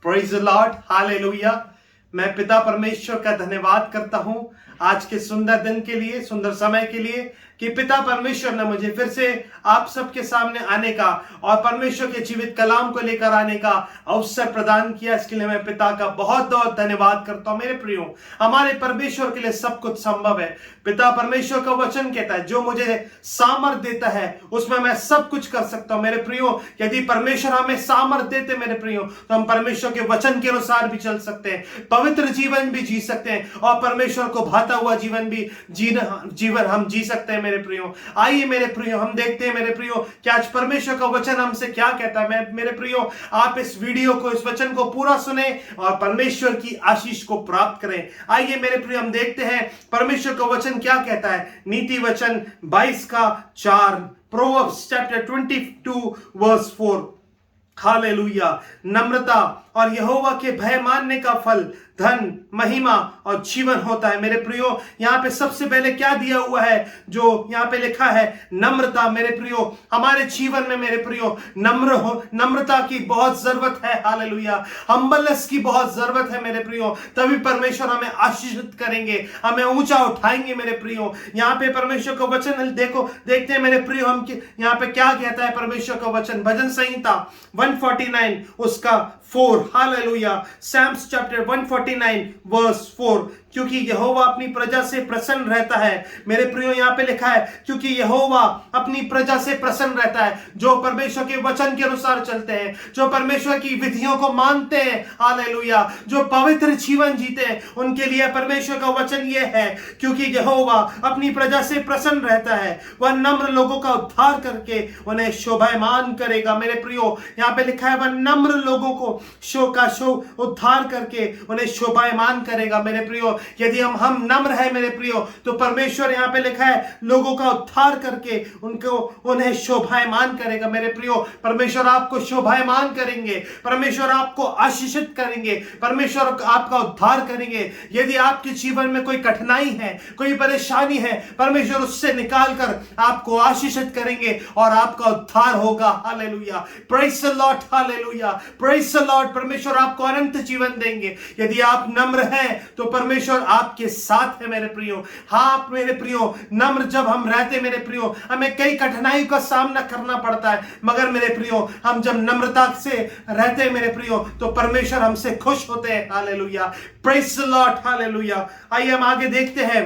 Praise the Lord, hallelujah. मैं पिता परमेश्वर का धन्यवाद करता हूं आज के सुंदर दिन के लिए, सुंदर समय के लिए कि पिता परमेश्वर ने मुझे फिर से आप सबके सामने आने का और परमेश्वर के जीवित कलाम को लेकर आने का अवसर प्रदान किया। इसके लिए मैं पिता का बहुत बहुत धन्यवाद करता हूं। मेरे प्रियो, हमारे परमेश्वर के लिए सब कुछ संभव है। पिता परमेश्वर का वचन कहता है जो मुझे सामर्थ देता है उसमें मैं सब कुछ कर सकता हूं। मेरे प्रियो, यदि परमेश्वर हमें सामर्थ देते मेरे प्रियो, तो हम परमेश्वर के वचन के अनुसार भी चल सकते हैं, पवित्र जीवन भी जी सकते हैं और परमेश्वर को भाता हुआ जीवन हम जी सकते हैं। मेरे प्रियो, आइए मेरे प्रियो, हम देखते हैं मेरे प्रियो कि आज परमेश्वर का वचन हमसे क्या कहता है। मेरे प्रियो, आप इस वीडियो को, इस वचन को पूरा सुने और परमेश्वर की आशीष को प्राप्त करें। आइए मेरे प्रियो, हम देखते हैं परमेश्वर का वचन क्या कहता है। नीति वचन 22 का 4, प्रोवर्ब्स चैप्टर 22 वर्स 4। हालेलुया। नम्रता और यहोवा के भय मानने का फल धन, महिमा और जीवन होता है। मेरे प्रियो, यहाँ पे सबसे पहले क्या दिया हुआ है, जो यहाँ पे लिखा है नम्रता। मेरे प्रियो, हमारे जीवन में मेरे प्रियो नम्रता की बहुत जरूरत है। हालेलुया। हम्बलनेस की बहुत जरूरत है मेरे प्रियो, तभी परमेश्वर हमें आशीषित करेंगे, हमें ऊंचा उठाएंगे। मेरे प्रियो, यहाँ पे परमेश्वर का वचन देखते हैं मेरे प्रियो, हम यहाँ पे क्या कहता है परमेश्वर का वचन। भजन संहिता 149 उसका 4। हालेलुया। Psalms chapter 149 verse 4। क्योंकि यहोवा अपनी प्रजा से प्रसन्न रहता है। मेरे प्रियो, यहाँ पे लिखा है क्योंकि यहोवा अपनी प्रजा से प्रसन्न रहता है, जो परमेश्वर के वचन के अनुसार चलते हैं, जो परमेश्वर की विधियों को मानते हैं। हालेलुया। जो पवित्र जीवन जीते हैं, उनके लिए परमेश्वर का वचन ये है क्योंकि यहोवा अपनी प्रजा से प्रसन्न रहता है, वह नम्र लोगों का उद्धार करके उन्हें शोभायमान करेगा। मेरे प्रियो, यहाँ पे लिखा है वह नम्र लोगों को उद्धार करके उन्हें शोभायमान करेगा। मेरे प्रियो, यदि हम नम्र है मेरे प्रियो, तो परमेश्वर यहाँ पे लिखा है लोगों का उद्धार करके उन्हें शोभायमान करेगा। मेरे प्रियो, परमेश्वर आपको शोभायमान करेंगे, परमेश्वर आपको आशीषित करेंगे, परमेश्वर आपका उद्धार करेंगे। यदि आपके जीवन में कोई कठिनाई है, कोई परेशानी है, परमेश्वर उससे निकालकर आपको आशीषित करेंगे और आपका उद्धार होगा। Hallelujah. Praise the Lord. Hallelujah. Praise the Lord. परमेश्वर आपको अनंत जीवन देंगे यदि आप नम्र हैं, तो परमेश्वर आपके साथ है। मेरे प्रियो, हाँ मेरे प्रियो, नम्र जब हम रहते मेरे प्रियो, हमें कई कठिनाइयों का सामना करना पड़ता है, मगर मेरे प्रियो हम जब नम्रता से रहते मेरे प्रियो, तो परमेश्वर हमसे खुश होते हैं। Hallelujah. Praise the Lord. Hallelujah. आइए हम आगे देखते हैं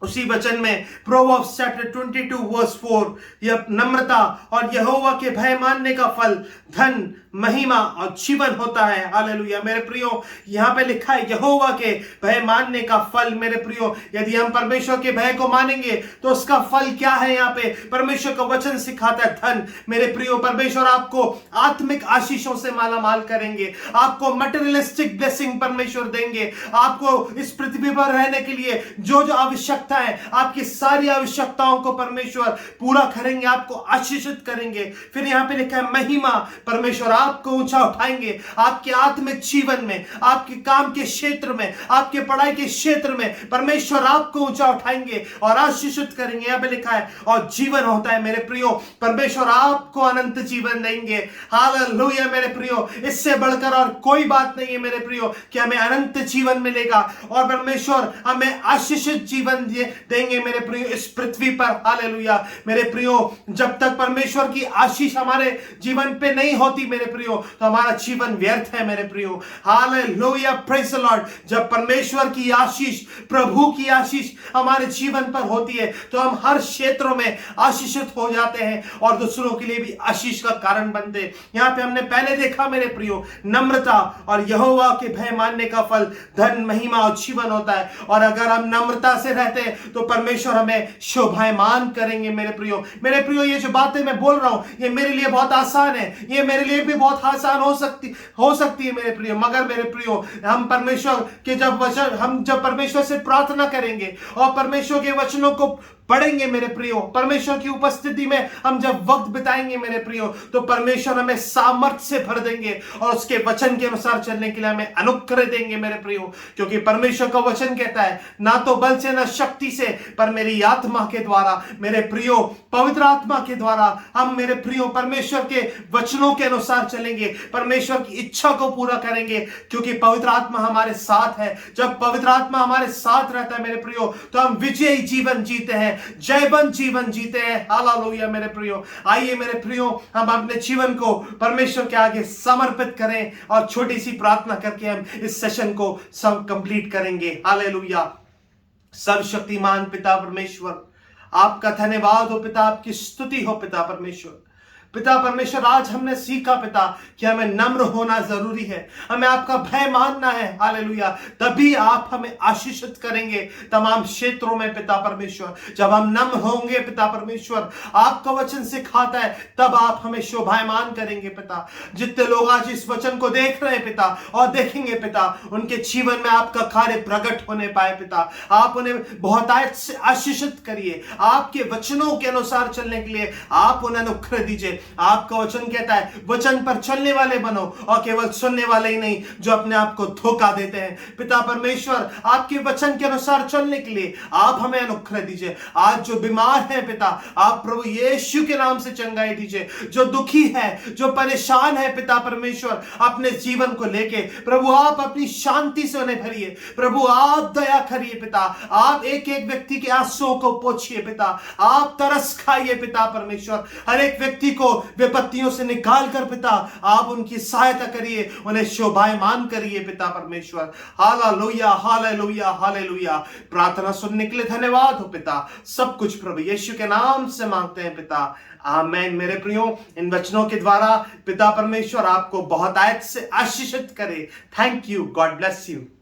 उसी वचन में, प्रोवर्ब्स चैप्टर 22 वर्स 4। यह नम्रता और यहोवा के भय मानने का फल धन, महिमा और जीवन होता है। हालेलुया। मेरे प्रियो, यहाँ पे लिखा है यहोवा के भय मानने का फल। मेरे प्रियो, यदि हम परमेश्वर के भय को मानेंगे तो उसका फल क्या है। यहाँ पे परमेश्वर का वचन सिखाता है धन। मेरे प्रियो, परमेश्वर आपको आत्मिक आशीषों से मालामाल करेंगे, आपको मटेरियलिस्टिक ब्लेसिंग परमेश्वर देंगे, आपको इस पृथ्वी पर रहने के लिए जो जो आवश्यकता है, आपकी सारी आवश्यकताओं को परमेश्वर पूरा करेंगे, आपको आशीषित करेंगे। फिर यहाँ पे लिखा है महिमा, परमेश्वर आपको ऊंचा उठाएंगे, आपके आत्मिक जीवन में, आपके काम के क्षेत्र में, आपके पढ़ाई के क्षेत्र में परमेश्वर आपको ऊंचा उठाएंगे और आशीषित करेंगे। यहाँ पे लिखा है और जीवन होता है। मेरे प्रियो, परमेश्वर आपको अनंत जीवन देंगे। हालेलुया। मेरे प्रियो, इससे बढ़कर और कोई बात नहीं है मेरे प्रियो कि हमें अनंत जीवन मिलेगा और परमेश्वर हमें आशीषित जीवन देंगे मेरे प्रियो इस पृथ्वी पर। हालेलुया। मेरे प्रियो, जब तक परमेश्वर की आशीष हमारे जीवन पे नहीं होती मेरे प्रियो, तो हमारा जीवन व्यर्थ है मेरे प्रियो। हालेलुया। Praise the Lord. जब परमेश्वर की आशीष, प्रभु की आशीष हमारे जीवन पर होती है, तो हम हर क्षेत्रों में आशीषित हो जाते हैं और दूसरों के लिए भी आशीष का कारण बनते हैं। यहाँ पे हमने पहले देखा मेरे प्रियो, नम्रता और यहोवा के भय मानने का फल धन, महिमा और जीवन होता है। और अगर हम नम्रता से रहते हैं तो परमेश्वर हमें शोभायमान करेंगे। मेरे प्रियो, ये जो बातें मैं बोल रहा हूं, ये मेरे लिए बहुत आसान है, ये मेरे लिए भी बहुत आसान हो सकती है मेरे प्रियो। मगर मेरे प्रियो, हम परमेश्वर के जब परमेश्वर से प्रार्थना करेंगे और परमेश्वर के वचनों को पढ़ेंगे मेरे प्रियो, परमेश्वर की उपस्थिति में हम जब वक्त बिताएंगे मेरे प्रियो, तो परमेश्वर हमें सामर्थ्य से भर देंगे और उसके वचन के अनुसार चलने के लिए हमें अनुग्रह देंगे मेरे प्रियो। क्योंकि परमेश्वर का वचन कहता है, ना तो बल से ना शक्ति से, पर मेरी आत्मा के द्वारा मेरे प्रियो, पवित्र आत्मा के द्वारा हम मेरे प्रियो परमेश्वर के वचनों के अनुसार चलेंगे, परमेश्वर की इच्छा को पूरा करेंगे। क्योंकि पवित्र आत्मा हमारे साथ है। जब पवित्र आत्मा हमारे साथ रहता है मेरे प्रियो, तो हम विजयी जीवन जीते हैं, जयवंत जीवन जीते हैं। हालेलुया मेरे प्रियो। आइए मेरे प्रियो, हम अपने जीवन को परमेश्वर के आगे समर्पित करें और छोटी सी प्रार्थना करके हम इस सेशन को सब कंप्लीट करेंगे। हालेलुया। सर्वशक्तिमान पिता परमेश्वर, आपका धन्यवाद हो पिता, आपकी स्तुति हो पिता परमेश्वर। पिता परमेश्वर, आज हमने सीखा पिता कि हमें नम्र होना जरूरी है, हमें आपका भय मानना है। हालेलुया। तभी आप हमें आशीषित करेंगे तमाम क्षेत्रों में पिता परमेश्वर। जब हम नम्र होंगे पिता परमेश्वर, आपका वचन सिखाता है, तब आप हमें शोभायमान करेंगे पिता। जितने लोग आज इस वचन को देख रहे हैं पिता और देखेंगे पिता, उनके जीवन में आपका कार्य प्रकट होने पाए पिता। आप उन्हें बहुतायत से आशीषित करिए, आपके वचनों के अनुसार चलने के लिए आप उन्हें अनुग्रह दीजिए। आपका वचन कहता है, वचन पर चलने वाले बनो और केवल सुनने वाले ही नहीं जो अपने आप को धोखा देते हैं। पिता परमेश्वर, आपके वचन के अनुसार चलने के लिए आप हमें अनुग्रह दीजिए। आज जो बीमार है पिता, आप प्रभु यीशु के नाम से चंगाई दीजिए। जो दुखी है, जो परेशान है पिता परमेश्वर अपने जीवन को लेके, प्रभु आप अपनी शांति से उन्हें भरिए। प्रभु आप दया करिए पिता, आप एक एक व्यक्ति के आंसुओं को पोंछिए पिता। आप तरस खाइए पिता परमेश्वर, हर एक व्यक्ति को विपत्तियों से निकाल कर पिता आप उनकी सहायता करिए, उन्हें शोभायमान करिए पिता परमेश्वर। Hallelujah hallelujah hallelujah. प्रार्थना सुनने के लिए धन्यवाद हो पिता। सब कुछ प्रभु यीशु के नाम से मांगते हैं पिता, आमीन। मेरे प्रियो, इन वचनों के द्वारा पिता परमेश्वर आपको बहुतायत से आशीषित करे। Thank you. God bless you.